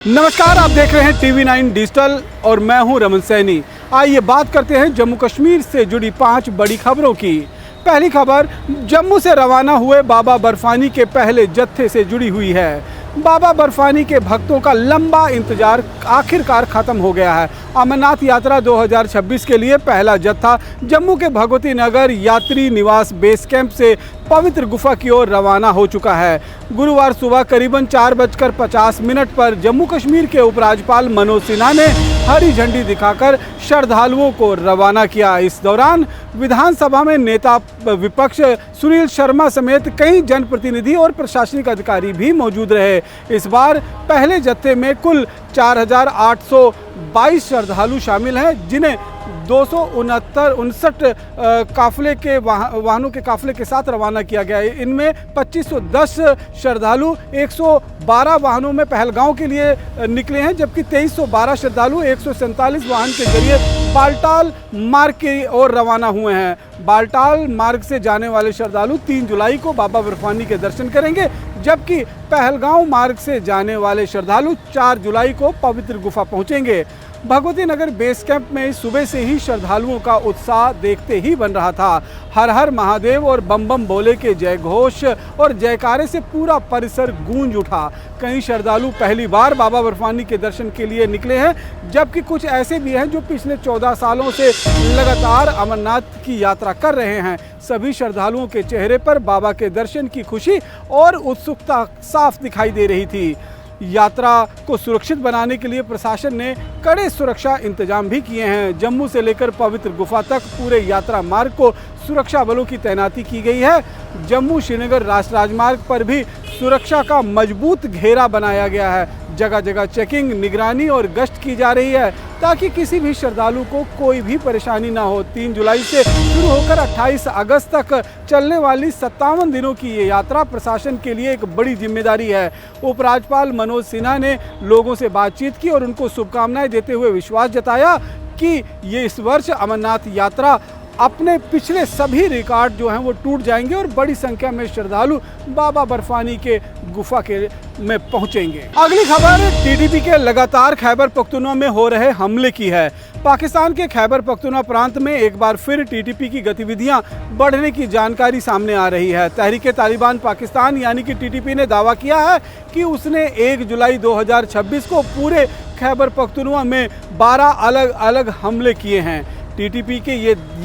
नमस्कार, आप देख रहे हैं TV9 डिजिटल और मैं हूं रमन सैनी। आइए बात करते हैं जम्मू कश्मीर से जुड़ी 5 बड़ी खबरों की। पहली खबर जम्मू से रवाना हुए बाबा बर्फानी के पहले जत्थे से जुड़ी हुई है। बाबा बर्फानी के भक्तों का लंबा इंतजार आखिरकार खत्म हो गया है। अमरनाथ यात्रा 2026 के लिए पहला जत्था जम्मू के भगवती नगर यात्री निवास बेस कैंप से पवित्र गुफा की ओर रवाना हो चुका है। गुरुवार सुबह करीबन 4:50 पर जम्मू कश्मीर के उपराज्यपाल मनोज सिन्हा ने हरी झंडी दिखाकर श्रद्धालुओं को रवाना किया। इस दौरान विधानसभा में नेता विपक्ष सुनील शर्मा समेत कई जनप्रतिनिधि और प्रशासनिक अधिकारी भी मौजूद रहे। इस बार पहले जत्थे में कुल 4,822 श्रद्धालु शामिल हैं, जिन्हें 269 काफिले के वाहनों के काफिले के साथ रवाना किया गया है। इनमें 2510 श्रद्धालु 112 वाहनों में पहलगांव के लिए निकले हैं, जबकि 2312 श्रद्धालु 147 वाहन के जरिए बालटाल मार्ग की ओर रवाना हुए हैं। बालटाल मार्ग से जाने वाले श्रद्धालु 3 जुलाई को बाबा बर्फानी के दर्शन करेंगे, जबकि पहलगांव मार्ग से जाने वाले श्रद्धालु 4 जुलाई को पवित्र गुफा पहुंचेंगे। भगवती नगर बेस कैंप में सुबह से ही श्रद्धालुओं का उत्साह देखते ही बन रहा था। हर हर महादेव और बम बम बोले के जय घोष और जयकारे से पूरा परिसर गूंज उठा। कई श्रद्धालु पहली बार बाबा बर्फानी के दर्शन के लिए निकले हैं, जबकि कुछ ऐसे भी हैं जो पिछले 14 सालों से लगातार अमरनाथ की यात्रा कर रहे हैं। सभी श्रद्धालुओं के चेहरे पर बाबा के दर्शन की खुशी और उत्सुकता साफ दिखाई दे रही थी। यात्रा को सुरक्षित बनाने के लिए प्रशासन ने कड़े सुरक्षा इंतजाम भी किए हैं। जम्मू से लेकर पवित्र गुफा तक पूरे यात्रा मार्ग को सुरक्षा बलों की तैनाती की गई है। जम्मू श्रीनगर राष्ट्रीय राजमार्ग पर भी सुरक्षा का मजबूत घेरा बनाया गया है। जगह जगह चेकिंग, निगरानी और गश्त की जा रही है, ताकि किसी भी श्रद्धालु को कोई भी परेशानी ना हो। 3 जुलाई से शुरू होकर 28 अगस्त तक चलने वाली 57 दिनों की ये यात्रा प्रशासन के लिए एक बड़ी जिम्मेदारी है। उपराज्यपाल मनोज सिन्हा ने लोगों से बातचीत की और उनको शुभकामनाएं देते हुए विश्वास जताया कि ये इस वर्ष अमरनाथ यात्रा अपने पिछले सभी रिकॉर्ड जो हैं वो टूट जाएंगे और बड़ी संख्या में श्रद्धालु बाबा बर्फानी के गुफा के में पहुंचेंगे। अगली खबर टीडीपी के लगातार खैबर पख्तूनख्वा में हो रहे हमले की है। पाकिस्तान के खैबर पख्तूनख्वा प्रांत में एक बार फिर टीडीपी की गतिविधियां बढ़ने की जानकारी सामने आ रही है। तहरीके तालिबान पाकिस्तान यानी कि टीडीपी ने दावा किया है कि उसने 1 जुलाई 2026 को पूरे खैबर पख्तूनख्वा में 12 अलग अलग हमले किए हैं। टीटीपी के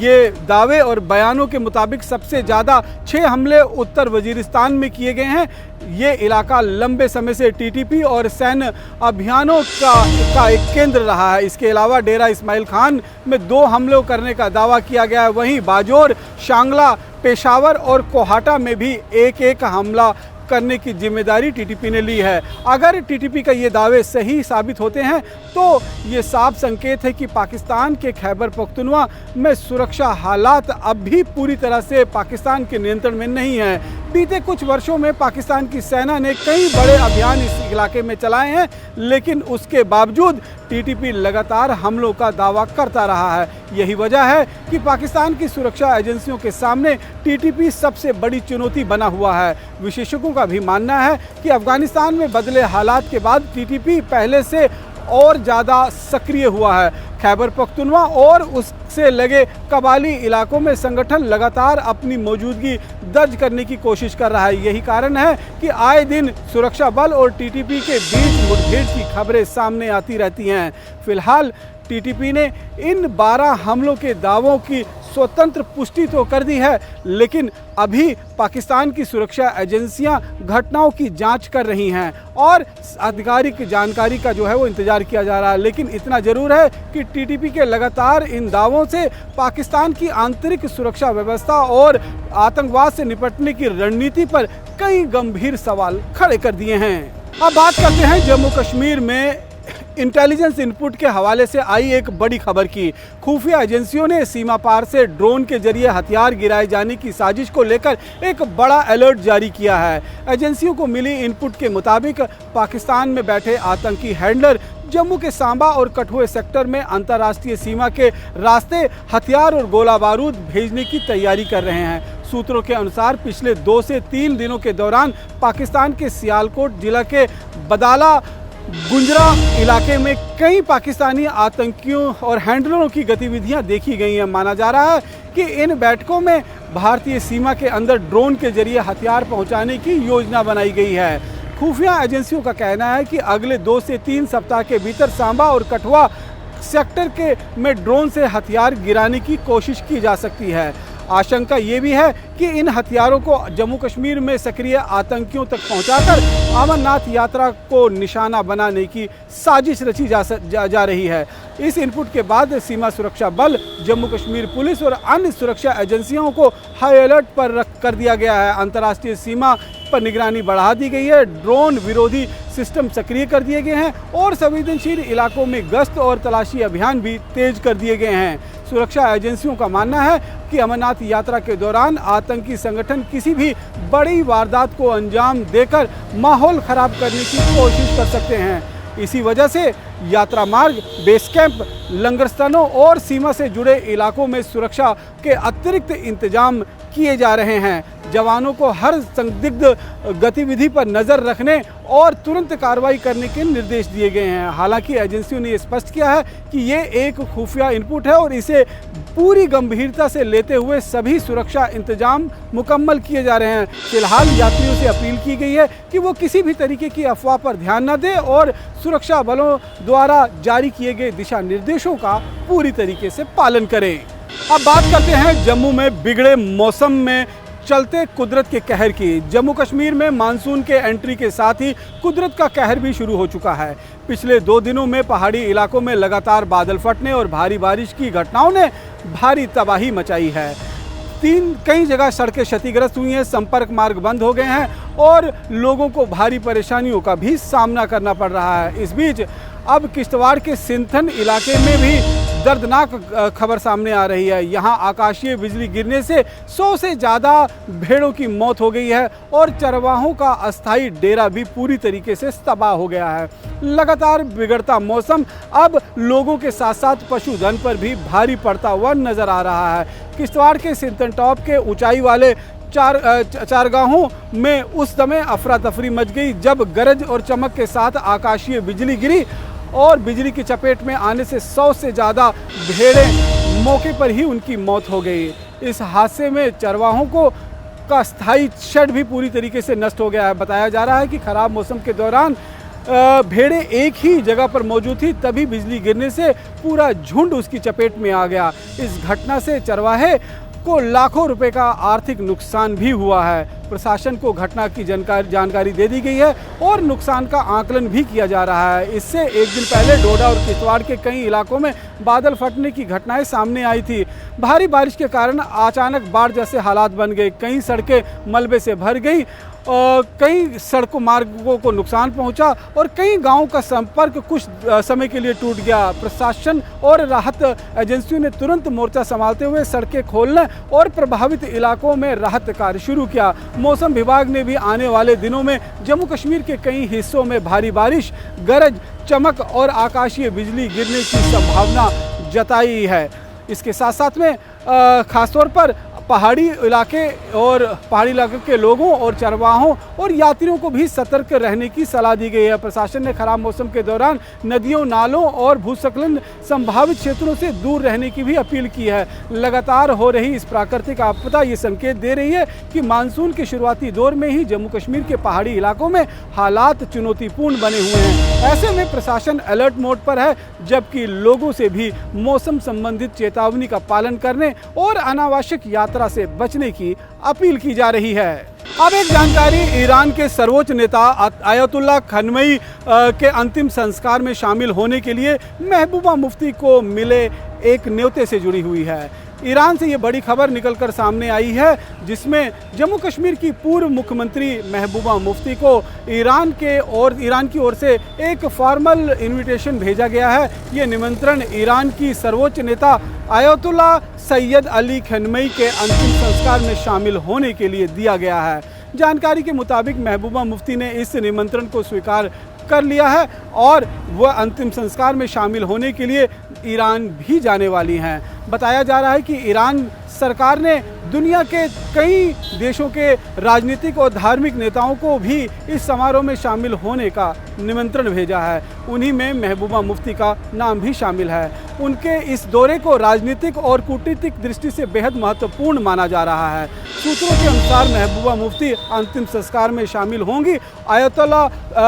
ये दावे और बयानों के मुताबिक सबसे ज़्यादा 6 हमले उत्तर वजीरिस्तान में किए गए हैं। ये इलाका लंबे समय से टीटीपी और सैन्य अभियानों का एक केंद्र रहा है। इसके अलावा डेरा इस्माइल खान में 2 हमले करने का दावा किया गया है। वहीं बाजोर, शांगला, पेशावर और कोहाटा में भी एक हमला करने की जिम्मेदारी टीटीपी ने ली है। अगर टीटीपी का ये दावे सही साबित होते हैं तो ये साफ संकेत है कि पाकिस्तान के खैबर पख्तूनख्वा में सुरक्षा हालात अब भी पूरी तरह से पाकिस्तान के नियंत्रण में नहीं है। बीते कुछ वर्षों में पाकिस्तान की सेना ने कई बड़े अभियान इस इलाके में चलाए हैं, लेकिन उसके बावजूद टीटीपी लगातार हमलों का दावा करता रहा है। यही वजह है कि पाकिस्तान की सुरक्षा एजेंसियों के सामने टीटीपी सबसे बड़ी चुनौती बना हुआ है। विशेषज्ञों का भी मानना है कि अफगानिस्तान में बदले हालात के बाद टीटीपी पहले से और ज़्यादा सक्रिय हुआ है। खैबर पख्तूनख्वा और उससे लगे कबाली इलाकों में संगठन लगातार अपनी मौजूदगी दर्ज करने की कोशिश कर रहा है। यही कारण है कि आए दिन सुरक्षा बल और टीटीपी के बीच मुठभेड़ की खबरें सामने आती रहती हैं। फिलहाल टीटीपी ने इन 12 हमलों के दावों की स्वतंत्र पुष्टि तो कर दी है, लेकिन अभी पाकिस्तान की सुरक्षा एजेंसियां घटनाओं की जांच कर रही हैं और आधिकारिक जानकारी का जो है वो इंतजार किया जा रहा है। लेकिन इतना जरूर है कि टीटीपी के लगातार इन दावों से पाकिस्तान की आंतरिक सुरक्षा व्यवस्था और आतंकवाद से निपटने की रणनीति पर कई गंभीर सवाल खड़े कर दिए हैं। अब बात करते हैं जम्मू कश्मीर में इंटेलिजेंस इनपुट के हवाले से आई एक बड़ी खबर की। खुफिया एजेंसियों ने सीमा पार से ड्रोन के जरिए हथियार गिराए जाने की साजिश को लेकर एक बड़ा अलर्ट जारी किया है। एजेंसियों को मिली इनपुट के मुताबिक पाकिस्तान में बैठे आतंकी हैंडलर जम्मू के सांबा और कठुए सेक्टर में अंतर्राष्ट्रीय सीमा के रास्ते हथियार और गोला बारूद भेजने की तैयारी कर रहे हैं। सूत्रों के अनुसार पिछले 2 से 3 दिनों के दौरान पाकिस्तान के सियालकोट जिला के बदाला गुंजरा इलाके में कई पाकिस्तानी आतंकियों और हैंडलरों की गतिविधियां देखी गई हैं। माना जा रहा है कि इन बैठकों में भारतीय सीमा के अंदर ड्रोन के जरिए हथियार पहुंचाने की योजना बनाई गई है। खुफिया एजेंसियों का कहना है कि अगले 2 से 3 सप्ताह के भीतर सांबा और कठुआ सेक्टर में ड्रोन से हथियार गिराने की कोशिश की जा सकती है। आशंका ये भी है कि इन हथियारों को जम्मू कश्मीर में सक्रिय आतंकियों तक पहुंचाकर अमरनाथ यात्रा को निशाना बनाने की साजिश रची जा रही है। इस इनपुट के बाद सीमा सुरक्षा बल, जम्मू कश्मीर पुलिस और अन्य सुरक्षा एजेंसियों को हाई अलर्ट पर कर दिया गया है। अंतर्राष्ट्रीय सीमा पर निगरानी बढ़ा दी गई है, ड्रोन विरोधी सिस्टम सक्रिय कर दिए गए हैं और संवेदनशील इलाकों में गश्त और तलाशी अभियान भी तेज कर दिए गए हैं। सुरक्षा एजेंसियों का मानना है कि अमरनाथ यात्रा के दौरान आतंकी संगठन किसी भी बड़ी वारदात को अंजाम देकर माहौल खराब करने की कोशिश कर सकते हैं। इसी वजह से यात्रा मार्ग, बेस कैंप, लंगरस्थानों और सीमा से जुड़े इलाकों में सुरक्षा के अतिरिक्त इंतजाम किए जा रहे हैं। जवानों को हर संदिग्ध गतिविधि पर नज़र रखने और तुरंत कार्रवाई करने के निर्देश दिए गए हैं। हालांकि एजेंसियों ने स्पष्ट किया है कि ये एक खुफिया इनपुट है और इसे पूरी गंभीरता से लेते हुए सभी सुरक्षा इंतजाम मुकम्मल किए जा रहे हैं। फिलहाल यात्रियों से अपील की गई है कि वो किसी भी तरीके की अफवाह पर ध्यान न दें और सुरक्षा बलों द्वारा जारी किए गए दिशा निर्देशों का पूरी तरीके से पालन करें। अब बात करते हैं जम्मू में बिगड़े मौसम में चलते कुदरत के कहर की। जम्मू कश्मीर में मानसून के एंट्री के साथ ही कुदरत का कहर भी शुरू हो चुका है। पिछले 2 दिनों में पहाड़ी इलाकों में लगातार बादल फटने और भारी बारिश की घटनाओं ने भारी तबाही मचाई है। कई जगह सड़कें क्षतिग्रस्त हुई हैं, संपर्क मार्ग बंद हो गए हैं और लोगों को भारी परेशानियों का भी सामना करना पड़ रहा है। इस बीच अब किश्तवाड़ के सिंथन इलाके में भी दर्दनाक खबर सामने आ रही है। यहाँ आकाशीय बिजली गिरने से 100 से ज़्यादा भेड़ों की मौत हो गई है और चरवाहों का अस्थायी डेरा भी पूरी तरीके से तबाह हो गया है। लगातार बिगड़ता मौसम अब लोगों के साथ साथ पशुधन पर भी भारी पड़ता हुआ नजर आ रहा है। किश्तवाड़ के सिंथन टॉप के ऊंचाई वाले चारगाहों में उस समय अफरा तफरी मच गई जब गरज और चमक के साथ आकाशीय बिजली गिरी और बिजली की चपेट में आने से 100 से ज़्यादा भेड़ें मौके पर ही उनकी मौत हो गई। इस हादसे में चरवाहों का स्थायी शेड भी पूरी तरीके से नष्ट हो गया है। बताया जा रहा है कि खराब मौसम के दौरान भेड़ें एक ही जगह पर मौजूद थी, तभी बिजली गिरने से पूरा झुंड उसकी चपेट में आ गया। इस घटना से चरवाहे को लाखों रुपए का आर्थिक नुकसान भी हुआ है। प्रशासन को घटना की जानकारी दे दी गई है और नुकसान का आकलन भी किया जा रहा है। इससे एक दिन पहले डोडा और किश्तवाड़ के कई इलाकों में बादल फटने की घटनाएं सामने आई थी। भारी बारिश के कारण अचानक बाढ़ जैसे हालात बन गए, कई सड़कें मलबे से भर गई, कई सड़कों मार्गों को नुकसान पहुंचा और कई गांवों का संपर्क कुछ समय के लिए टूट गया। प्रशासन और राहत एजेंसियों ने तुरंत मोर्चा संभालते हुए सड़कें खोलने और प्रभावित इलाकों में राहत कार्य शुरू किया। मौसम विभाग ने भी आने वाले दिनों में जम्मू कश्मीर के कई हिस्सों में भारी बारिश, गरज, चमक और आकाशीय बिजली गिरने की संभावना जताई है। इसके साथ साथ में खासतौर पर पहाड़ी इलाके के लोगों और चरवाहों और यात्रियों को भी सतर्क रहने की सलाह दी गई है। प्रशासन ने खराब मौसम के दौरान नदियों, नालों और भूस्खलन संभावित क्षेत्रों से दूर रहने की भी अपील की है। लगातार हो रही इस प्राकृतिक आपदा ये संकेत दे रही है कि मानसून के शुरुआती दौर में ही जम्मू कश्मीर के पहाड़ी इलाकों में हालात चुनौतीपूर्ण बने हुए हैं। ऐसे में प्रशासन अलर्ट मोड पर है, जबकि लोगों से भी मौसम संबंधित चेतावनी का पालन करने और अनावश्यक यात्रा से बचने की अपील की जा रही है। अब एक जानकारी ईरान के सर्वोच्च नेता आयतुल्लाह खमेनी के अंतिम संस्कार में शामिल होने के लिए महबूबा मुफ्ती को मिले एक न्योते से जुड़ी हुई है। ईरान से ये बड़ी खबर निकलकर सामने आई है, जिसमें जम्मू कश्मीर की पूर्व मुख्यमंत्री महबूबा मुफ्ती को ईरान की ओर से एक फॉर्मल इनविटेशन भेजा गया है। ये निमंत्रण ईरान की सर्वोच्च नेता आयतुल्लाह सैयद अली खमेनी के अंतिम संस्कार में शामिल होने के लिए दिया गया है। जानकारी के मुताबिक महबूबा मुफ्ती ने इस निमंत्रण को स्वीकार कर लिया है और वह अंतिम संस्कार में शामिल होने के लिए ईरान भी जाने वाली हैं। बताया जा रहा है कि ईरान सरकार ने दुनिया के कई देशों के राजनीतिक और धार्मिक नेताओं को भी इस समारोह में शामिल होने का निमंत्रण भेजा है। उन्हीं में महबूबा मुफ्ती का नाम भी शामिल है। उनके इस दौरे को राजनीतिक और कूटनीतिक दृष्टि से बेहद महत्वपूर्ण माना जा रहा है। सूत्रों के अनुसार महबूबा मुफ्ती अंतिम संस्कार में शामिल होंगी, आयतुल्ला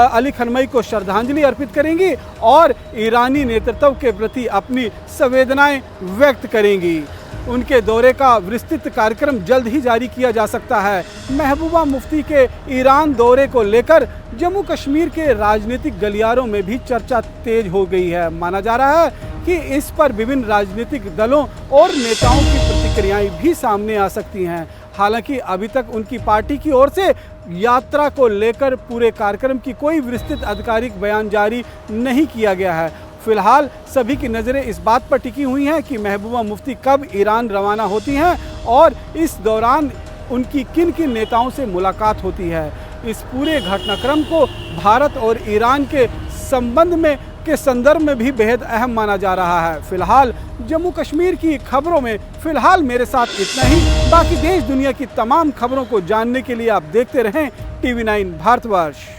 अली खamenei को श्रद्धांजलि अर्पित करेंगी और ईरानी नेतृत्व के प्रति अपनी संवेदनाएं व्यक्त करेंगी। उनके दौरे का विस्तृत कार्यक्रम जल्द ही जारी किया जा सकता है। महबूबा मुफ्ती के ईरान दौरे को लेकर जम्मू कश्मीर के राजनीतिक गलियारों में भी चर्चा तेज हो गई है। माना जा रहा है कि इस पर विभिन्न राजनीतिक दलों और नेताओं की प्रतिक्रियाएं भी सामने आ सकती हैं। हालांकि अभी तक उनकी पार्टी की ओर से यात्रा को लेकर पूरे कार्यक्रम की कोई विस्तृत आधिकारिक बयान जारी नहीं किया गया है। फिलहाल सभी की नज़रें इस बात पर टिकी हुई हैं कि महबूबा मुफ्ती कब ईरान रवाना होती हैं और इस दौरान उनकी किन किन नेताओं से मुलाकात होती है। इस पूरे घटनाक्रम को भारत और ईरान के संदर्भ में भी बेहद अहम माना जा रहा है। फिलहाल जम्मू कश्मीर की खबरों में फिलहाल मेरे साथ इतना ही। बाकी देश दुनिया की तमाम खबरों को जानने के लिए आप देखते रहें TV9 भारतवर्ष।